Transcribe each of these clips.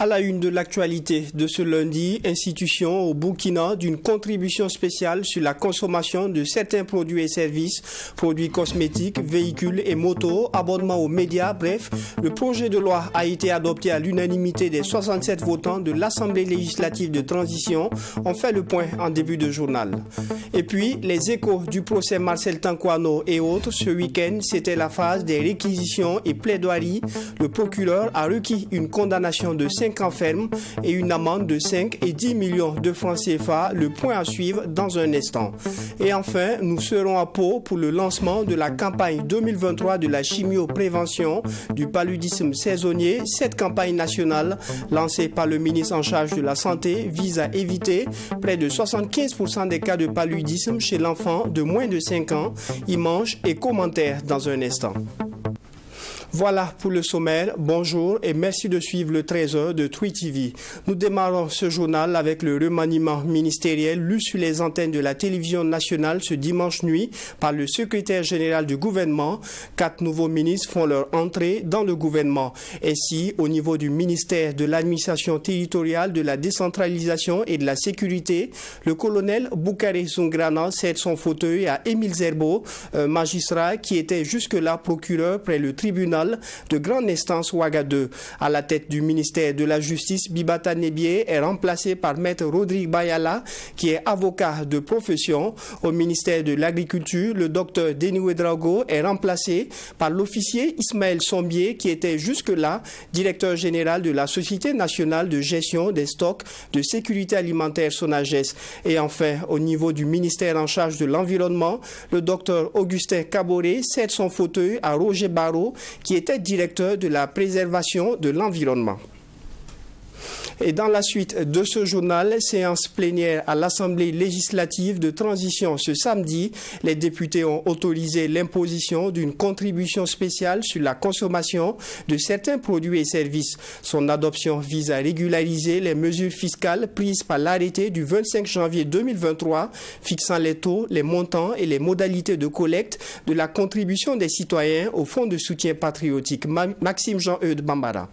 À la une de l'actualité de ce lundi, institution au Burkina d'une contribution spéciale sur la consommation de certains produits et services, produits cosmétiques, véhicules et motos, abonnements aux médias, bref, le projet de loi a été adopté à l'unanimité des 67 votants de l'Assemblée législative de transition. On fait le point en début de journal. Et puis, les échos du procès Marcel Tankwano et autres, ce week-end, c'était la phase des réquisitions et plaidoiries. Le procureur a requis une condamnation de 5 ans ferme et une amende de 5 et 10 millions de francs CFA. Le point à suivre dans un instant. Et enfin, nous serons à Pau pour le lancement de la campagne 2023 de la chimioprévention du paludisme saisonnier. Cette campagne nationale, lancée par le ministre en charge de la Santé, vise à éviter près de 75% des cas de paludisme chez l'enfant de moins de 5 ans. Images et commentaires dans un instant. Voilà pour le sommaire. Bonjour et merci de suivre le 13h de Twi TV. Nous démarrons ce journal avec le remaniement ministériel lu sur les antennes de la télévision nationale ce dimanche nuit par le secrétaire général du gouvernement. 4 nouveaux ministres font leur entrée dans le gouvernement. Ainsi, au niveau du ministère de l'administration territoriale, de la décentralisation et de la sécurité, le colonel Boukari Zungrana cède son fauteuil à Émile Zerbo, un magistrat qui était jusque-là procureur près le tribunal de grande instance Ouagadougou. À la tête du ministère de la Justice, Bibata Nebié est remplacé par Maître Rodrigue Bayala, qui est avocat de profession. Au ministère de l'Agriculture, le docteur Denis Ouedraogo est remplacé par l'officier Ismaël Sombier, qui était jusque-là directeur général de la Société nationale de gestion des stocks de sécurité alimentaire SONAGES. Et enfin, au niveau du ministère en charge de l'environnement, le docteur Augustin Caboret cède son fauteuil à Roger Barrault, qui était directeur de la préservation de l'environnement. Et dans la suite de ce journal, séance plénière à l'Assemblée législative de transition ce samedi, les députés ont autorisé l'imposition d'une contribution spéciale sur la consommation de certains produits et services. Son adoption vise à régulariser les mesures fiscales prises par l'arrêté du 25 janvier 2023 fixant les taux, les montants et les modalités de collecte de la contribution des citoyens au Fonds de soutien patriotique. Maxime Jean-Eudes Bambara.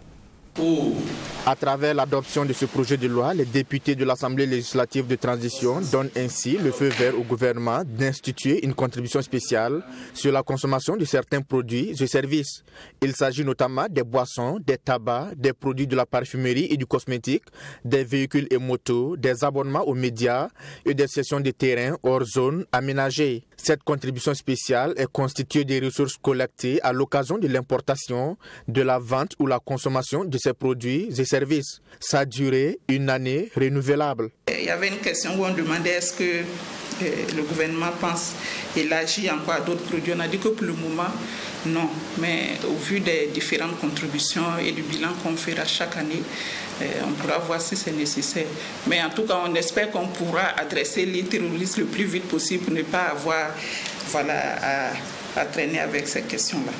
À travers l'adoption de ce projet de loi, les députés de l'Assemblée législative de transition donnent ainsi le feu vert au gouvernement d'instituer une contribution spéciale sur la consommation de certains produits et services. Il s'agit notamment des boissons, des tabacs, des produits de la parfumerie et du cosmétique, des véhicules et motos, des abonnements aux médias et des cessions de terrains hors zone aménagées. Cette contribution spéciale est constituée des ressources collectées à l'occasion de l'importation, de la vente ou la consommation de ces produits et services. Sa durée, une année renouvelable. Il y avait une question où on demandait est-ce que le gouvernement pense élargir encore à d'autres produits. On a dit que pour le moment, non. Mais au vu des différentes contributions et du bilan qu'on fera chaque année, on pourra voir si c'est nécessaire. Mais en tout cas, on espère qu'on pourra adresser l'terrorisme le plus vite possible pour ne pas avoir à traîner avec ces questions-là.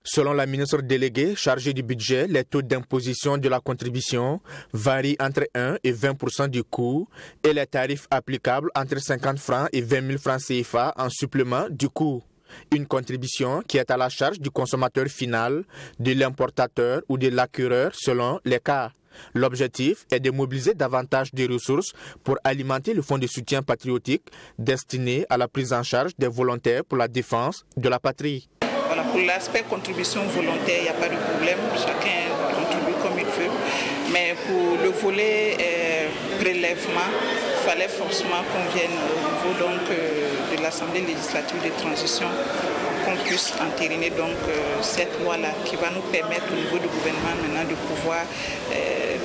Selon la ministre déléguée chargée du budget, les taux d'imposition de la contribution varient entre 1 et 20% du coût et les tarifs applicables entre 50 francs et 20 000 francs CFA en supplément du coût. Une contribution qui est à la charge du consommateur final, de l'importateur ou de l'acquéreur selon les cas. L'objectif est de mobiliser davantage de ressources pour alimenter le fonds de soutien patriotique destiné à la prise en charge des volontaires pour la défense de la patrie. Voilà, pour l'aspect contribution volontaire, il n'y a pas de problème, chacun contribue comme il veut. Mais pour le volet prélèvement, il fallait forcément qu'on vienne au niveau de l'Assemblée législative de transition, qu'on puisse entériner cette loi-là qui va nous permettre au niveau du gouvernement maintenant de pouvoir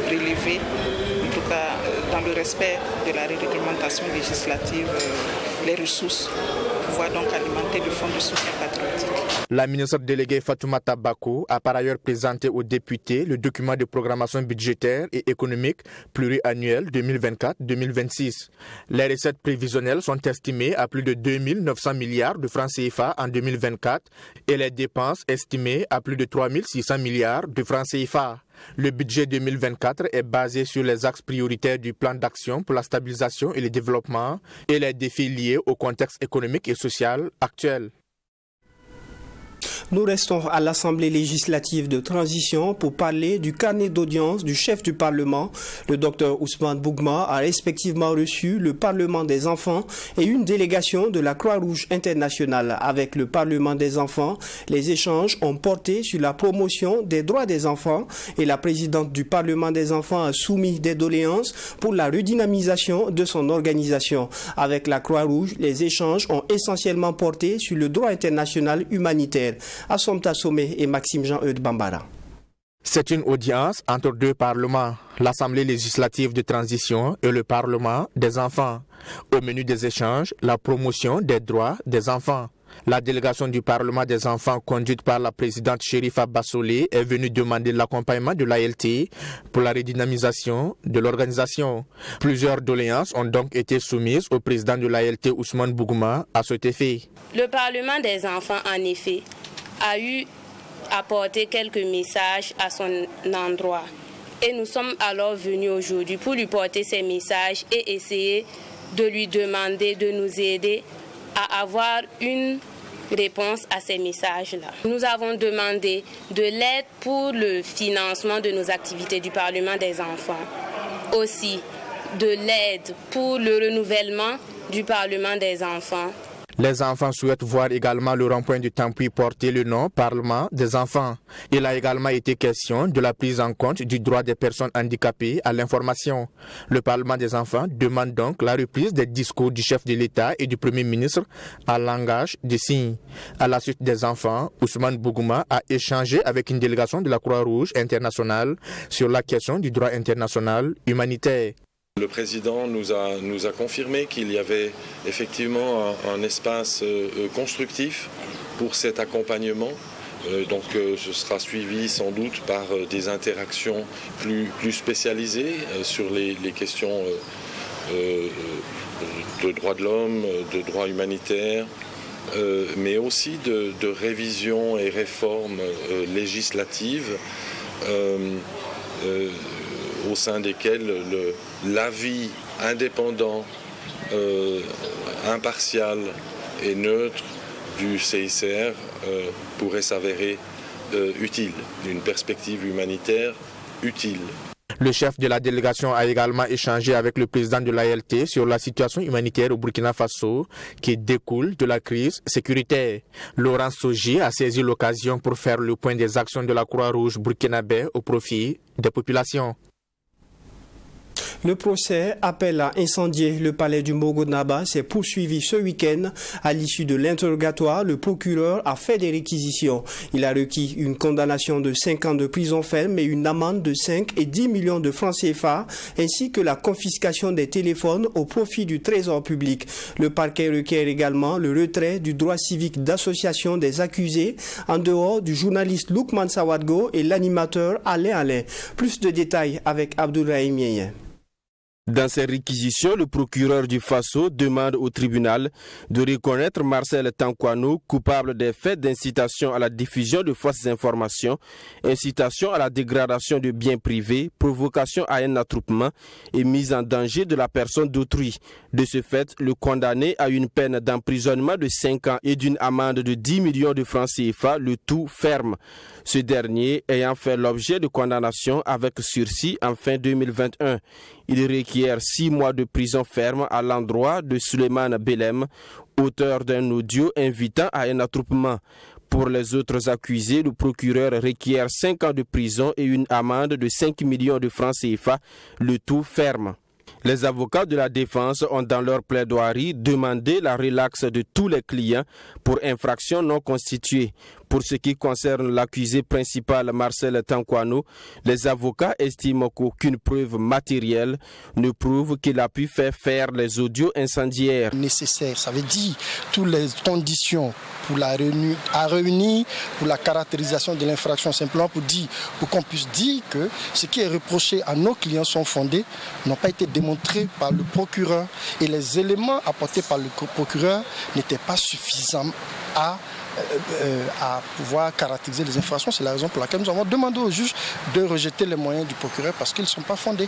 prélever, en tout cas dans le respect de la réglementation législative, les ressources pour pouvoir donc alimenter le fonds de soutien patriotique. La ministre déléguée Fatoumata Bako a par ailleurs présenté aux députés le document de programmation budgétaire et économique pluriannuel 2024-2026. Les recettes prévisionnelles sont estimées à plus de 2 900 milliards de francs CFA en 2024 et les dépenses estimées à plus de 3 600 milliards de francs CFA. Le budget 2024 est basé sur les axes prioritaires du plan d'action pour la stabilisation et le développement et les défis liés au contexte économique et social actuel. Nous restons à l'Assemblée législative de transition pour parler du carnet d'audience du chef du Parlement. Le docteur Ousmane Bougma a respectivement reçu le Parlement des enfants et une délégation de la Croix-Rouge internationale. Avec le Parlement des enfants, les échanges ont porté sur la promotion des droits des enfants et la présidente du Parlement des enfants a soumis des doléances pour la redynamisation de son organisation. Avec la Croix-Rouge, les échanges ont essentiellement porté sur le droit international humanitaire. Assomta Somé et Maxime Jean-Eudes Bambara. C'est une audience entre deux parlements, l'Assemblée législative de transition et le Parlement des enfants. Au menu des échanges, la promotion des droits des enfants. La délégation du Parlement des enfants conduite par la présidente Chérifa Bassolé est venue demander l'accompagnement de l'ALT pour la redynamisation de l'organisation. Plusieurs doléances ont donc été soumises au président de l'ALT Ousmane Bougma à cet effet. Le Parlement des enfants, en effet, a eu apporté quelques messages à son endroit. Et nous sommes alors venus aujourd'hui pour lui porter ces messages et essayer de lui demander de nous aider à avoir une réponse à ces messages-là. Nous avons demandé de l'aide pour le financement de nos activités du Parlement des enfants. Aussi, de l'aide pour le renouvellement du Parlement des enfants. Les enfants souhaitent voir également le rond-point du Tampi porter le nom Parlement des enfants. Il a également été question de la prise en compte du droit des personnes handicapées à l'information. Le Parlement des enfants demande donc la reprise des discours du chef de l'État et du Premier ministre en langage des signes. À la suite des enfants, Ousmane Bougma a échangé avec une délégation de la Croix-Rouge internationale sur la question du droit international humanitaire. Le président nous a confirmé qu'il y avait effectivement un espace constructif pour cet accompagnement. Donc ce sera suivi sans doute par des interactions plus spécialisées sur les questions de droits de l'homme, de droits humanitaires, mais aussi de révision et réformes législatives. Au sein desquels l'avis indépendant, impartial et neutre du CICR pourrait s'avérer utile, d'une perspective humanitaire utile. Le chef de la délégation a également échangé avec le président de l'ALT sur la situation humanitaire au Burkina Faso qui découle de la crise sécuritaire. Laurent Soji a saisi l'occasion pour faire le point des actions de la Croix-Rouge burkinabé au profit des populations. Le procès appel à incendier le palais du Mogonaba s'est poursuivi ce week-end. À l'issue de l'interrogatoire, le procureur a fait des réquisitions. Il a requis une condamnation de 5 ans de prison ferme et une amende de 5 et 10 millions de francs CFA, ainsi que la confiscation des téléphones au profit du trésor public. Le parquet requiert également le retrait du droit civique d'association des accusés en dehors du journaliste Loukman Sawadgo et l'animateur Alain Alain. Plus de détails avec Abdourahim Yeyen. Dans ces réquisitions, le procureur du Faso demande au tribunal de reconnaître Marcel Tankwano coupable des faits d'incitation à la diffusion de fausses informations, incitation à la dégradation de biens privés, provocation à un attroupement et mise en danger de la personne d'autrui. De ce fait, le condamné a une peine d'emprisonnement de 5 ans et d'une amende de 10 millions de francs CFA, le tout ferme. Ce dernier ayant fait l'objet de condamnation avec sursis en fin 2021. Il requiert 6 mois de prison ferme à l'endroit de Suleiman Belem, auteur d'un audio invitant à un attroupement. Pour les autres accusés, le procureur requiert 5 ans de prison et une amende de 5 millions de francs CFA, le tout ferme. Les avocats de la défense ont dans leur plaidoirie demandé la relaxe de tous les clients pour infraction non constituée. Pour ce qui concerne l'accusé principal Marcel Tankwano, les avocats estiment qu'aucune preuve matérielle ne prouve qu'il a pu faire les audios incendiaires. Nécessaire, ça veut dire toutes les conditions à réunir pour la caractérisation de l'infraction, simplement pour qu'on puisse dire que ce qui est reproché à nos clients sont fondés, n'ont pas été démontrés par le procureur et les éléments apportés par le procureur n'étaient pas suffisants à à pouvoir caractériser les infractions. C'est la raison pour laquelle nous avons demandé au juge de rejeter les moyens du procureur parce qu'ils ne sont pas fondés.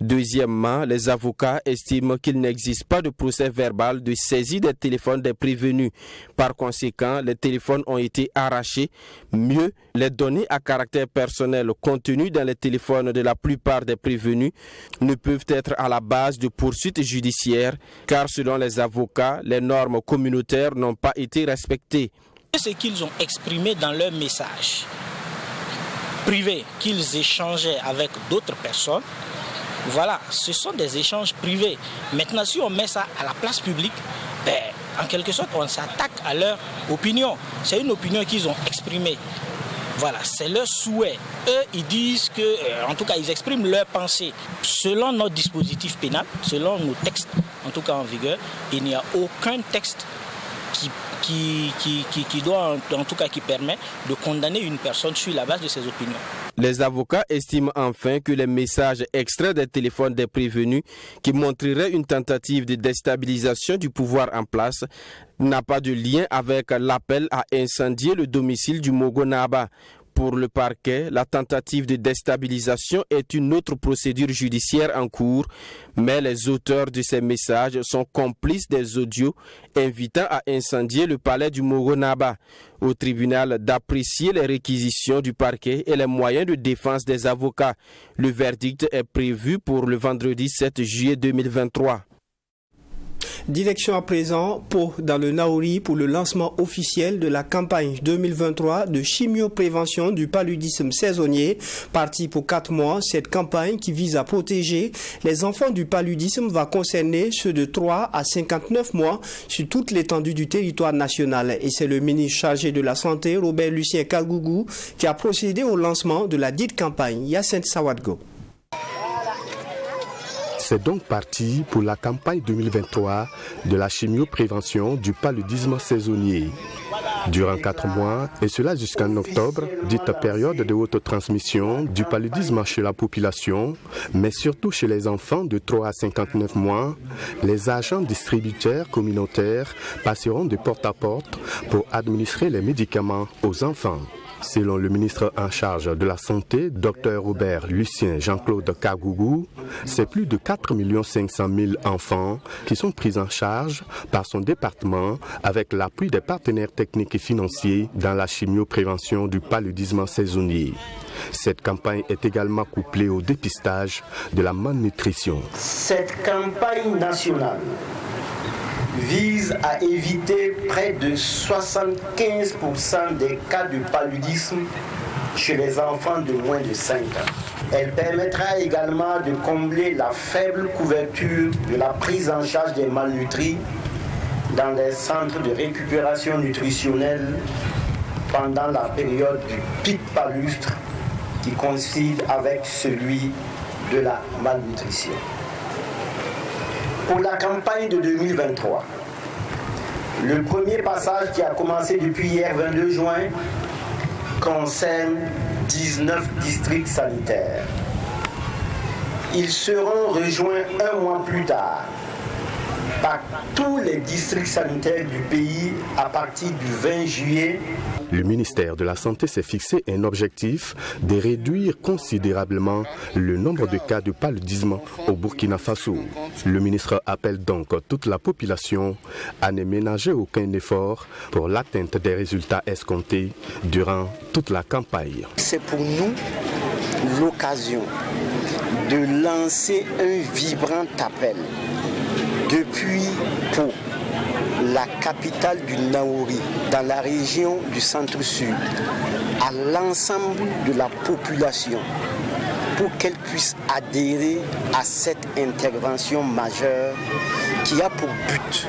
Deuxièmement, les avocats estiment qu'il n'existe pas de procès verbal de saisie des téléphones des prévenus. Par conséquent, les téléphones ont été arrachés. Mieux, les données à caractère personnel contenues dans les téléphones de la plupart des prévenus ne peuvent être à la base de poursuites judiciaires car selon les avocats, les normes communautaires n'ont pas été respectées. Ce qu'ils ont exprimé dans leur message privé qu'ils échangeaient avec d'autres personnes, voilà, ce sont des échanges privés. Maintenant, si on met ça à la place publique, en quelque sorte, on s'attaque à leur opinion. C'est une opinion qu'ils ont exprimée. Voilà, c'est leur souhait. Eux, ils disent que, en tout cas, ils expriment leur pensée. Selon notre dispositif pénal, selon nos textes, en tout cas en vigueur, il n'y a aucun texte qui doit, en tout cas, qui permet de condamner une personne sur la base de ses opinions. Les avocats estiment enfin que les messages extraits des téléphones des prévenus qui montreraient une tentative de déstabilisation du pouvoir en place n'a pas de lien avec l'appel à incendier le domicile du Mogo Naba. Pour le parquet, la tentative de déstabilisation est une autre procédure judiciaire en cours, mais les auteurs de ces messages sont complices des audios invitant à incendier le palais du Mogo Naba. Au tribunal d'apprécier les réquisitions du parquet et les moyens de défense des avocats. Le verdict est prévu pour le vendredi 7 juillet 2023. Direction à présent dans le Naouri pour le lancement officiel de la campagne 2023 de chimioprévention du paludisme saisonnier. Partie pour 4 mois, cette campagne qui vise à protéger les enfants du paludisme va concerner ceux de 3 à 59 mois sur toute l'étendue du territoire national. Et c'est le ministre chargé de la Santé, Robert Lucien Kagougou, qui a procédé au lancement de la dite campagne. Yacinthe Sawadgo. C'est donc parti pour la campagne 2023 de la chimioprévention du paludisme saisonnier. Durant 4 mois, et cela jusqu'en octobre, dite période de haute transmission du paludisme chez la population, mais surtout chez les enfants de 3 à 59 mois, les agents distributeurs communautaires passeront de porte à porte pour administrer les médicaments aux enfants. Selon le ministre en charge de la Santé, Dr Robert Lucien Jean-Claude Kagougou, c'est plus de 4 500 000 enfants qui sont pris en charge par son département avec l'appui des partenaires techniques et financiers dans la chimioprévention du paludisme saisonnier. Cette campagne est également couplée au dépistage de la malnutrition. Cette campagne nationale vise à éviter près de 75% des cas de paludisme chez les enfants de moins de 5 ans. Elle permettra également de combler la faible couverture de la prise en charge des malnutris dans les centres de récupération nutritionnelle pendant la période du pic palustre qui coïncide avec celui de la malnutrition. Pour la campagne de 2023, le premier passage qui a commencé depuis hier 22 juin concerne 19 districts sanitaires. Ils seront rejoints un mois plus tard par tous les districts sanitaires du pays à partir du 20 juillet. Le ministère de la Santé s'est fixé un objectif de réduire considérablement le nombre de cas de paludisme au Burkina Faso. Le ministre appelle donc toute la population à ne ménager aucun effort pour l'atteinte des résultats escomptés durant toute la campagne. C'est pour nous l'occasion de lancer un vibrant appel depuis Pau, la capitale du Naouri, dans la région du centre-sud, à l'ensemble de la population pour qu'elle puisse adhérer à cette intervention majeure qui a pour but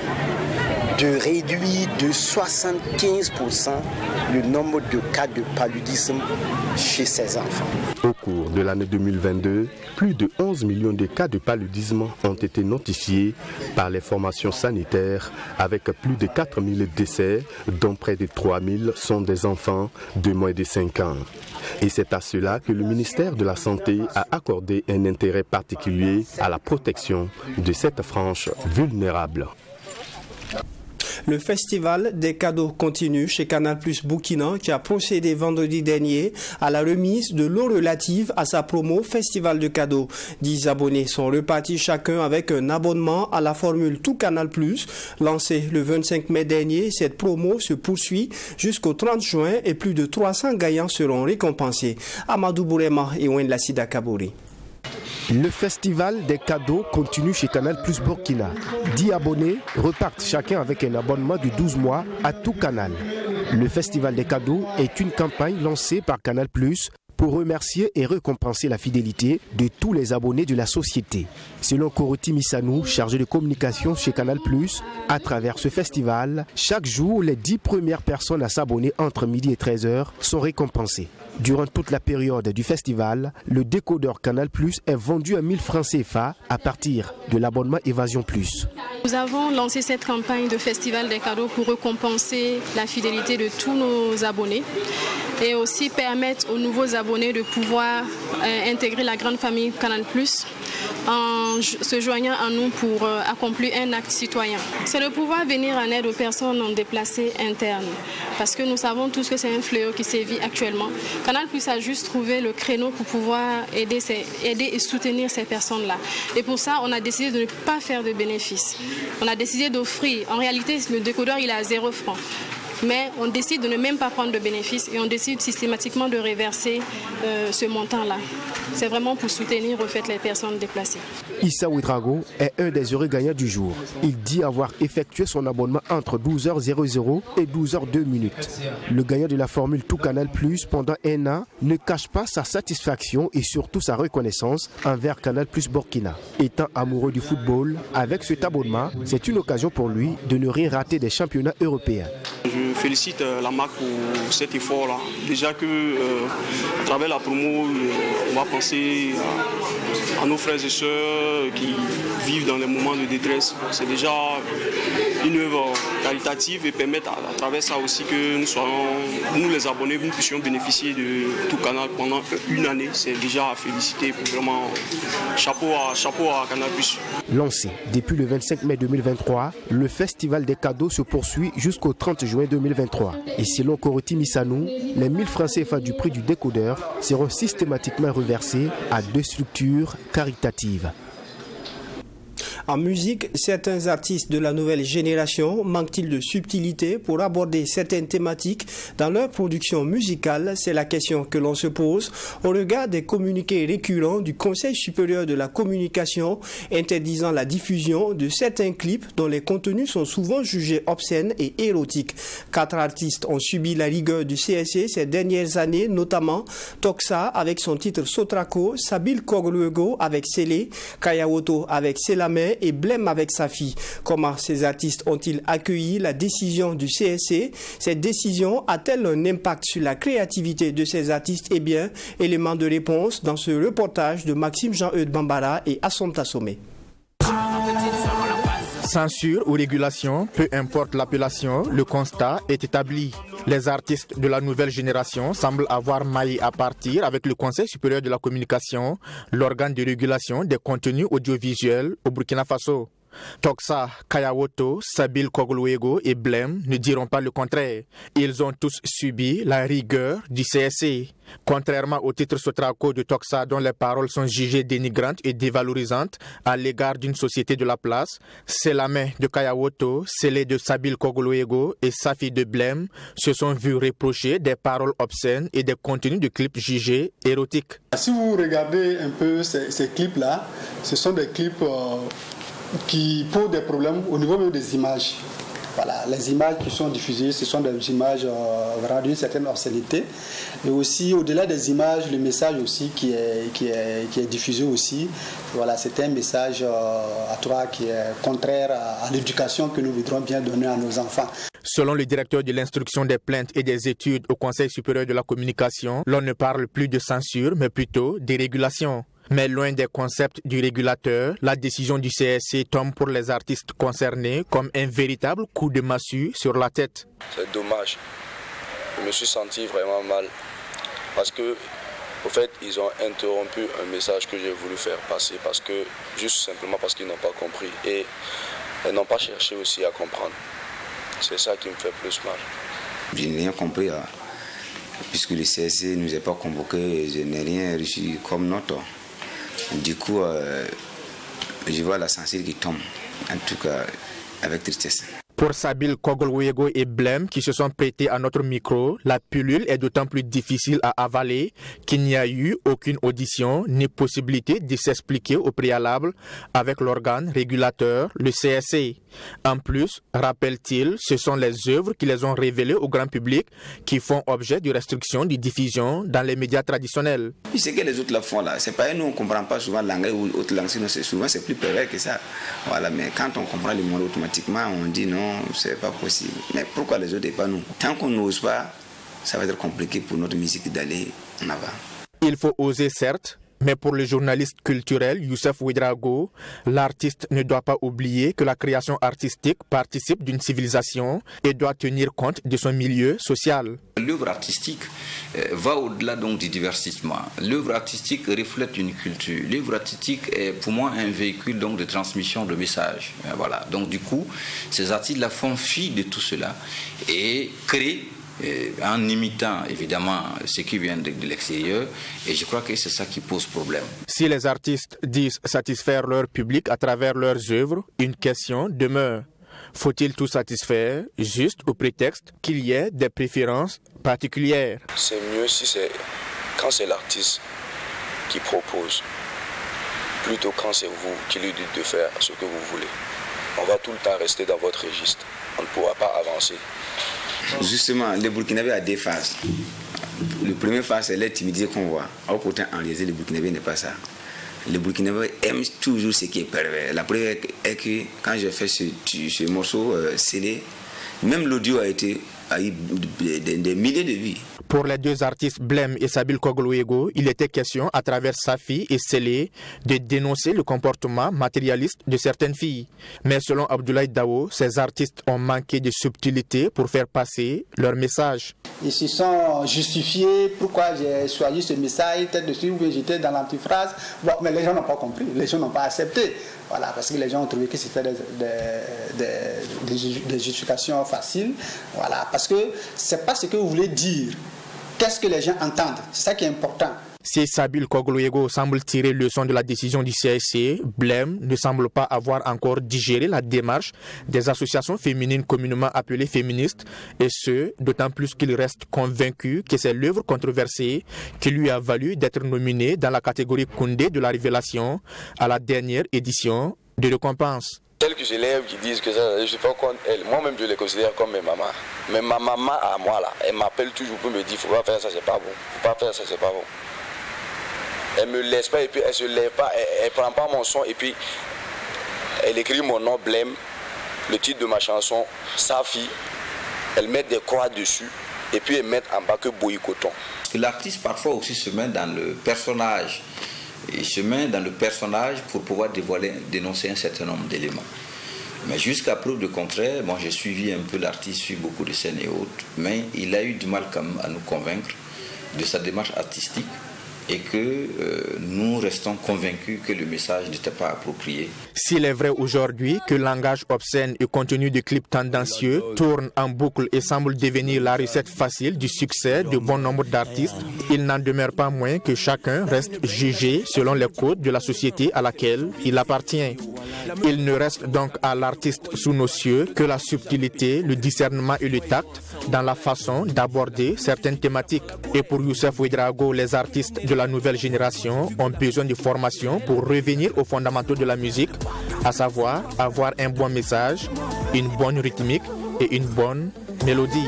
de réduire de 75% le nombre de cas de paludisme chez ces enfants. Au cours de l'année 2022, plus de 11 millions de cas de paludisme ont été notifiés par les formations sanitaires avec plus de 4 000 décès, dont près de 3 000 sont des enfants de moins de 5 ans. Et c'est à cela que le ministère de la Santé a accordé un intérêt particulier à la protection de cette frange vulnérable. Le festival des cadeaux continue chez Canal+ Burkina qui a procédé vendredi dernier à la remise de l'eau relative à sa promo Festival de cadeaux. 10 abonnés sont repartis chacun avec un abonnement à la formule Tout Canal+. Lancée le 25 mai dernier, cette promo se poursuit jusqu'au 30 juin et plus de 300 gagnants seront récompensés. Amadou Bourema et Wayne Lassida Kabouri. Le festival des cadeaux continue chez Canal+ Burkina. 10 abonnés repartent chacun avec un abonnement de 12 mois à Tout Canal. Le festival des cadeaux est une campagne lancée par Canal+ pour remercier et récompenser la fidélité de tous les abonnés de la société. Selon Koroti Missanou, chargé de communication chez Canal+, à travers ce festival, chaque jour, les 10 premières personnes à s'abonner entre midi et 13h sont récompensées. Durant toute la période du festival, le décodeur Canal+ est vendu à 1000 francs CFA à partir de l'abonnement Évasion Plus. Nous avons lancé cette campagne de festival des cadeaux pour récompenser la fidélité de tous nos abonnés et aussi permettre aux nouveaux abonnés de pouvoir intégrer la grande famille Canal+ en se joignant à nous pour accomplir un acte citoyen. C'est de pouvoir venir en aide aux personnes déplacées internes parce que nous savons tous que c'est un fléau qui sévit actuellement. Canal+ a juste trouvé le créneau pour pouvoir aider et soutenir ces personnes-là. Et pour ça, on a décidé de ne pas faire de bénéfices. On a décidé d'offrir, en réalité, le décodeur il est à 0 francs. Mais on décide de ne même pas prendre de bénéfices et on décide systématiquement de reverser ce montant-là. C'est vraiment pour soutenir au fait les personnes déplacées. Issa Ouedrago est un des heureux gagnants du jour. Il dit avoir effectué son abonnement entre 12h00 et 12h02. Le gagnant de la formule Tout Canal+ pendant un an ne cache pas sa satisfaction et surtout sa reconnaissance envers Canal+ Burkina. Étant amoureux du football, avec cet abonnement, c'est une occasion pour lui de ne rien rater des championnats européens. Je félicite la marque pour cet effort-là. Déjà que à travers la promo, on va penser à nos frères et sœurs qui vivent dans les moments de détresse. C'est déjà une œuvre caritative et permettre à travers ça aussi que nous les abonnés, nous puissions bénéficier de Tout Canal pendant une année. C'est déjà à féliciter. Vraiment, chapeau à Canal+. Lancé depuis le 25 mai 2023, le Festival des cadeaux se poursuit jusqu'au 30 juin 2023. Et selon Koroti Missanou, les 1000 francs CFA du prix du décodeur seront systématiquement reversés à 2 structures caritatives. En musique, certains artistes de la nouvelle génération manquent-ils de subtilité pour aborder certaines thématiques dans leur production musicale? C'est la question que l'on se pose au regard des communiqués récurrents du Conseil supérieur de la communication interdisant la diffusion de certains clips dont les contenus sont souvent jugés obscènes et érotiques. 4 artistes ont subi la rigueur du CSC ces dernières années, notamment Toxa avec son titre Sotrako, Sabil Kogluego avec Sele, Kayawoto avec Selamé et Blême avec sa fille. Comment ces artistes ont-ils accueilli la décision du CSC? Cette décision a-t-elle un impact sur la créativité de ces artistes? Eh bien, élément de réponse dans ce reportage de Maxime Jean-Eudes Bambara et Assomta Somé. Censure ou régulation, peu importe l'appellation, le constat est établi. Les artistes de la nouvelle génération semblent avoir maillé à partir avec le Conseil supérieur de la communication, l'organe de régulation des contenus audiovisuels au Burkina Faso. Toxa, Kayawoto, Sabil Kogluego et Blême ne diront pas le contraire. Ils ont tous subi la rigueur du CSC. Contrairement au titre Sotrako de Toxa dont les paroles sont jugées dénigrantes et dévalorisantes à l'égard d'une société de la place, Selamé de Kayawoto, Sele de Sabil Kogluego et Safi de Blême se sont vus reprocher des paroles obscènes et des contenus de clips jugés érotiques. Si vous regardez un peu ces clips-là, ce sont des clips qui posent des problèmes au niveau même des images. Voilà, les images qui sont diffusées, ce sont des images vraiment d'une certaine obscénité. Et aussi, au-delà des images, le message aussi qui est diffusé aussi, voilà, c'est un message à toi qui est contraire à l'éducation que nous voudrons bien donner à nos enfants. Selon le directeur de l'instruction des plaintes et des études au Conseil supérieur de la communication, l'on ne parle plus de censure, mais plutôt de régulation. Mais loin des concepts du régulateur, la décision du CSC tombe pour les artistes concernés comme un véritable coup de massue sur la tête. C'est dommage. Je me suis senti vraiment mal parce que, au fait, ils ont interrompu un message que j'ai voulu faire passer juste simplement parce qu'ils n'ont pas compris et ils n'ont pas cherché aussi à comprendre. C'est ça qui me fait plus mal. Je n'ai rien compris, puisque le CSC ne nous a pas convoqué, je n'ai rien reçu comme note. Du coup, je vois la censure qui tombe, en tout cas avec tristesse. Pour Sabil Kogolwego et Blem qui se sont prêtés à notre micro, la pilule est d'autant plus difficile à avaler qu'il n'y a eu aucune audition ni possibilité de s'expliquer au préalable avec l'organe régulateur, le CSC. En plus, rappelle-t-il, ce sont les œuvres qui les ont révélées au grand public qui font objet de restrictions de diffusion dans les médias traditionnels. Puis ce que les autres la font là, c'est pas nous, on ne comprend pas souvent l'anglais ou autre langue, sinon souvent c'est plus pervers que ça. Voilà, mais quand on comprend le mot automatiquement, on dit non. C'est pas possible. Mais pourquoi les autres et pas nous? Tant qu'on n'ose pas, ça va être compliqué pour notre musique d'aller en avant. Il faut oser, certes, mais pour le journaliste culturel Youssef Ouedraogo, l'artiste ne doit pas oublier que la création artistique participe d'une civilisation et doit tenir compte de son milieu social. L'œuvre artistique va au-delà donc du divertissement. L'œuvre artistique reflète une culture. L'œuvre artistique est pour moi un véhicule donc de transmission de messages. Voilà. Donc du coup, ces artistes-là font fi de tout cela et créent en imitant évidemment ce qui vient de l'extérieur, et je crois que c'est ça qui pose problème. Si les artistes disent satisfaire leur public à travers leurs œuvres, une question demeure. Faut-il tout satisfaire juste au prétexte qu'il y ait des préférences particulières? C'est mieux si c'est quand c'est l'artiste qui propose, plutôt quand c'est vous qui lui dites de faire ce que vous voulez. On va tout le temps rester dans votre registre. On ne pourra pas avancer. Justement, le Burkinabé a deux phases. Le premier phase, c'est la timidité qu'on voit. Or, pourtant, en réalité, le Burkinabé n'est pas ça. Le Burkinabé aime toujours ce qui est pervers. La preuve est que quand j'ai fait ce morceau scellé, même l'audio a eu des milliers de vues. Pour les deux artistes Blem et Sabil Kogolwego, il était question, à travers Safi et Sélé, de dénoncer le comportement matérialiste de certaines filles. Mais selon Abdoulaye Dawo, ces artistes ont manqué de subtilité pour faire passer leur message. Ils se sont justifiés pourquoi j'ai choisi ce message, tête dessus, où j'étais dans l'antiphrase. Bon, mais les gens n'ont pas compris, les gens n'ont pas accepté. Voilà, parce que les gens ont trouvé que c'était des justifications faciles. Voilà, parce que c'est pas ce que vous voulez dire. Qu'est-ce que les gens entendent? C'est ça qui est important. Si Sabil Kogolwego semble tirer leçon de la décision du CSC, Blem ne semble pas avoir encore digéré la démarche des associations féminines communément appelées féministes, et ce, d'autant plus qu'il reste convaincu que c'est l'œuvre controversée qui lui a valu d'être nominé dans la catégorie Koundé de la Révélation à la dernière édition de récompense. Quelques élèves qui disent que ça, je ne sais pas contre elles. Moi-même, je les considère comme mes mamans. Mais ma maman à moi, là, elle m'appelle toujours pour me dire, faut pas faire ça, c'est pas bon. Faut pas faire ça, c'est pas bon. Elle me laisse pas et puis elle se lève pas, elle prend pas mon son et puis elle écrit mon nom Blem, le titre de ma chanson, Safi. Elle met des croix dessus et puis elle met en bas que boycotton. L'artiste parfois aussi se met dans le personnage. Il se met dans le personnage pour pouvoir dénoncer un certain nombre d'éléments. Mais jusqu'à preuve de contraire, moi j'ai suivi un peu l'artiste, suivi beaucoup de scènes et autres, mais il a eu du mal quand même à nous convaincre de sa démarche artistique et que nous restons convaincus que le message n'était pas approprié. S'il est vrai aujourd'hui que le langage obscène et contenu de clips tendancieux tourne en boucle et semble devenir la recette facile du succès de bon nombre d'artistes, il n'en demeure pas moins que chacun reste jugé selon les codes de la société à laquelle il appartient. Il ne reste donc à l'artiste sous nos cieux que la subtilité, le discernement et le tact dans la façon d'aborder certaines thématiques. Et pour Youssef Ouedraogo, les artistes de la nouvelle génération ont besoin de formation pour revenir aux fondamentaux de la musique, à savoir avoir un bon message, une bonne rythmique et une bonne mélodie.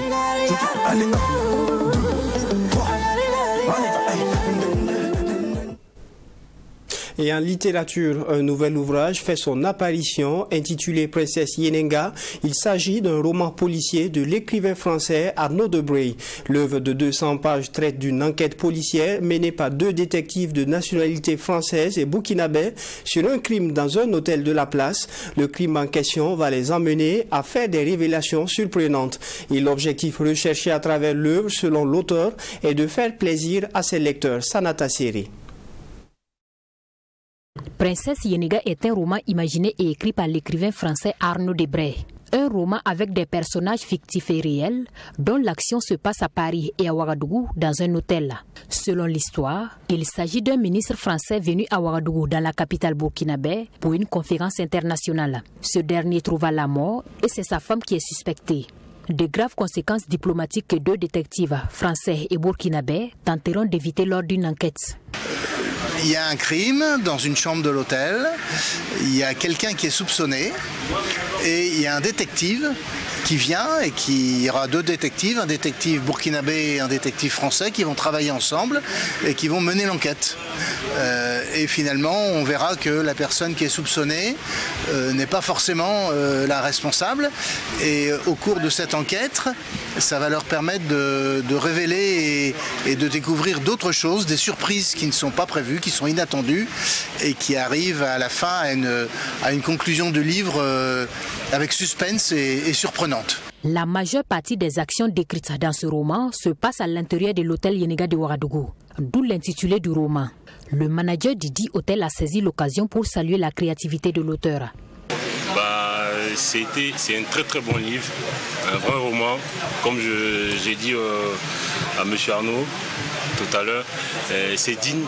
Et en littérature, un nouvel ouvrage fait son apparition intitulé Princesse Yenenga. Il s'agit d'un roman policier de l'écrivain français Arnaud Debré. L'œuvre de 200 pages traite d'une enquête policière menée par deux détectives de nationalité française et burkinabé sur un crime dans un hôtel de la place. Le crime en question va les emmener à faire des révélations surprenantes. Et l'objectif recherché à travers l'œuvre, selon l'auteur, est de faire plaisir à ses lecteurs. Sanata Seri. Princesse Yenenga est un roman imaginé et écrit par l'écrivain français Arnaud Debré. Un roman avec des personnages fictifs et réels dont l'action se passe à Paris et à Ouagadougou dans un hôtel. Selon l'histoire, il s'agit d'un ministre français venu à Ouagadougou dans la capitale burkinabé pour une conférence internationale. Ce dernier trouva la mort et c'est sa femme qui est suspectée. De graves conséquences diplomatiques que 2 détectives français et burkinabés tenteront d'éviter lors d'une enquête. Il y a un crime dans une chambre de l'hôtel, il y a quelqu'un qui est soupçonné et il y a un détective qui vient et il y aura 2 détectives, un détective burkinabé et un détective français qui vont travailler ensemble et qui vont mener l'enquête. Et finalement, on verra que la personne qui est soupçonnée n'est pas forcément la responsable. Et au cours de cette enquête, ça va leur permettre de révéler et de découvrir d'autres choses, des surprises qui ne sont pas prévues, qui sont inattendues et qui arrivent à la fin à une conclusion du livre avec suspense et surprenante. La majeure partie des actions décrites dans ce roman se passe à l'intérieur de l'hôtel Yénéga de Ouagadougou, d'où l'intitulé du roman. Le manager du dit hôtel a saisi l'occasion pour saluer la créativité de l'auteur. C'est un très très bon livre, un vrai roman. Comme j'ai dit à M. Arnaud tout à l'heure, c'est digne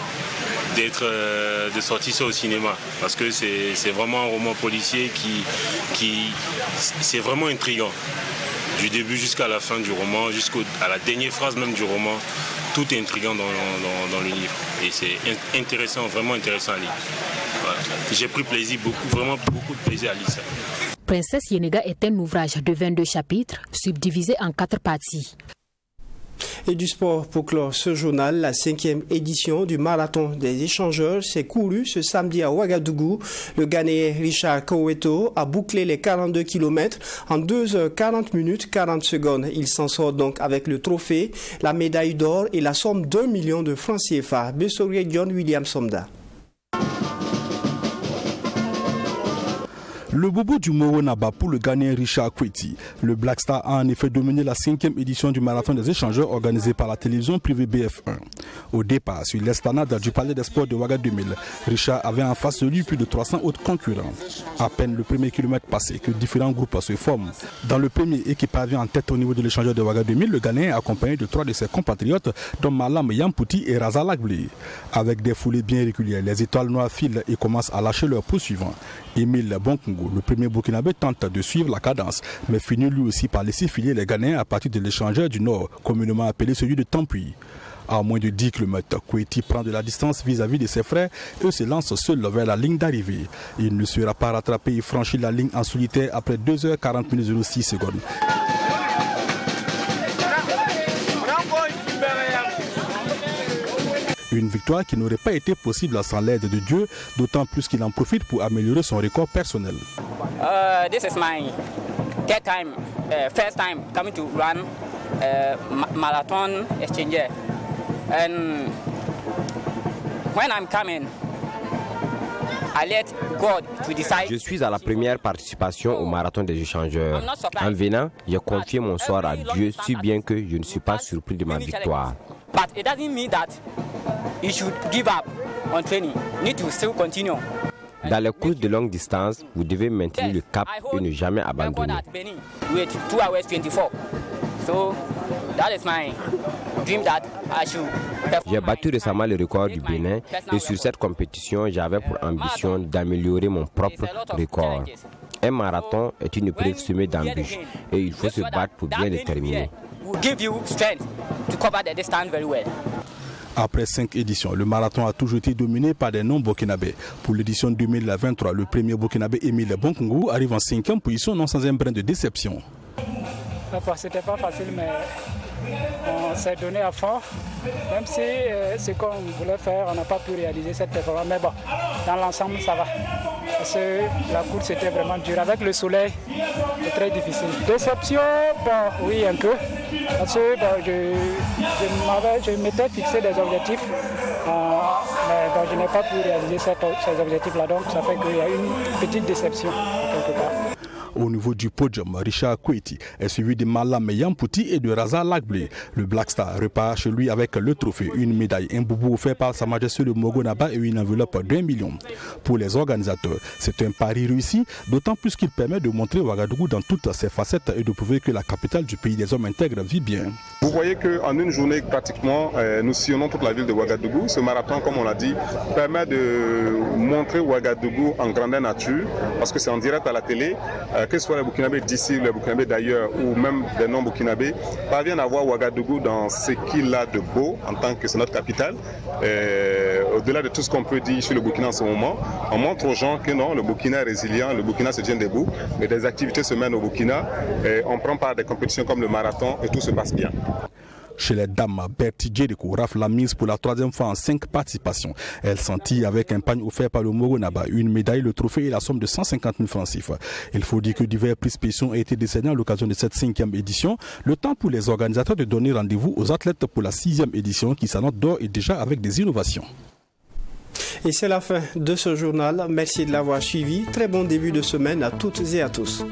de sortir ça au cinéma parce que c'est vraiment un roman policier qui c'est vraiment intriguant. Du début jusqu'à la fin du roman, jusqu'à la dernière phrase même du roman, tout est intriguant dans le livre. Et c'est intéressant, vraiment intéressant à lire. Voilà. J'ai pris plaisir, vraiment beaucoup de plaisir à lire ça. Princesse Yénéga est un ouvrage de 22 chapitres, subdivisé en 4 parties. Et du sport pour clore ce journal, la 5e édition du marathon des échangeurs s'est courue ce samedi à Ouagadougou. Le Ghanéen Richard Koweto a bouclé les 42 km en 2h40 minutes 40 secondes. Il s'en sort donc avec le trophée, la médaille d'or et la somme d'1 million de francs CFA. Bessorie John William Somda. Le bobo du Moro Naba pour le Ghanéen Richard Kweti. Le Black Star a en effet dominé la 5e édition du marathon des échangeurs organisé par la télévision privée BF1. Au départ, sur l'esplanade du Palais des Sports de Ouaga 2000, Richard avait en face de lui plus de 300 autres concurrents. À peine le premier kilomètre passé que différents groupes se forment. Dans le premier et qui parvient en tête au niveau de l'échangeur de Ouaga 2000, le Ghanéen est accompagné de 3 de ses compatriotes, dont Malam Yampouti et Raza Lagblé. Avec des foulées bien régulières, les étoiles noires filent et commencent à lâcher leurs poursuivants. Émile Bonkongo, le premier burkinabé, tente de suivre la cadence, mais finit lui aussi par laisser filer les Ghanéens à partir de l'échangeur du Nord, communément appelé celui de Tampuy. À moins de 10 km, Kweti prend de la distance vis-à-vis de ses frères et se lance seul vers la ligne d'arrivée. Il ne sera pas rattrapé et franchit la ligne en solitaire après 2h40 minutes 06 secondes. Une victoire qui n'aurait pas été possible sans l'aide de Dieu, d'autant plus qu'il en profite pour améliorer son record personnel. This is my first time coming to run marathon exchanger, and when I'm coming, I let God to decide. Je suis à la première participation au marathon des échangeurs. En venant, j'ai confié mon sort à Dieu, si bien que je ne suis pas surpris de ma victoire. But it doesn't mean that you should give up on training. You need to still continue. Dans les courses de longue distance, vous devez maintenir le cap et ne jamais abandonner. With 2 hours 24. So that is my dream that I should. J'ai battu récemment le record du Bénin et sur cette compétition, j'avais pour ambition d'améliorer mon propre record. Un marathon est une épreuve semée d'embûches et il faut se battre pour bien le terminer. Après 5 éditions, le marathon a toujours été dominé par des non-burkinabés. Pour l'édition 2023, le premier burkinabé Émile Bonkongo arrive en 5e position, non sans un brin de déception. C'était pas facile, mais on s'est donné à fond. Même si ce qu'on voulait faire, on n'a pas pu réaliser cette performance. Mais bon, dans l'ensemble, ça va. Parce que la course était vraiment dure. Avec le soleil, c'est très difficile. Déception, bon, oui, un peu. Parce que bon, je m'étais fixé des objectifs, mais bon, je n'ai pas pu réaliser ces objectifs-là. Donc, ça fait qu'il y a une petite déception quelque part. Au niveau du podium, Richard Kweti est suivi de Malam Yampouti et de Raza Lagblé. Le Black Star repart chez lui avec le trophée, une médaille, un boubou offert par Sa Majesté le Mogonaba et une enveloppe d'1 million. Pour les organisateurs, c'est un pari réussi, d'autant plus qu'il permet de montrer Ouagadougou dans toutes ses facettes et de prouver que la capitale du pays des hommes intègres vit bien. Vous voyez qu'en une journée, pratiquement, nous sillonnons toute la ville de Ouagadougou. Ce marathon, comme on l'a dit, permet de montrer Ouagadougou en grandeur nature, parce que c'est en direct à la télé, que ce soit les Burkinabés d'ici, les Burkinabés d'ailleurs, ou même des non-Burkinabés, parviennent à voir Ouagadougou dans ce qu'il a de beau, en tant que c'est notre capitale. Au-delà de tout ce qu'on peut dire sur le Burkina en ce moment, on montre aux gens que non, le Burkina est résilient, le Burkina se tient debout, et des activités se mènent au Burkina, et on prend part à des compétitions comme le marathon, et tout se passe bien. Chez les dames, Bertie Djedeko rafle la mise pour la 3e fois en 5 participations. Elle s'entille avec un pagne offert par le Mogonaba, une médaille, le trophée et la somme de 150 000 francs CFA. Il faut dire que divers prix spéciaux ont été décernés à l'occasion de cette 5e édition. Le temps pour les organisateurs de donner rendez-vous aux athlètes pour la 6e édition qui s'annonce d'ores et déjà avec des innovations. Et c'est la fin de ce journal. Merci de l'avoir suivi. Très bon début de semaine à toutes et à tous.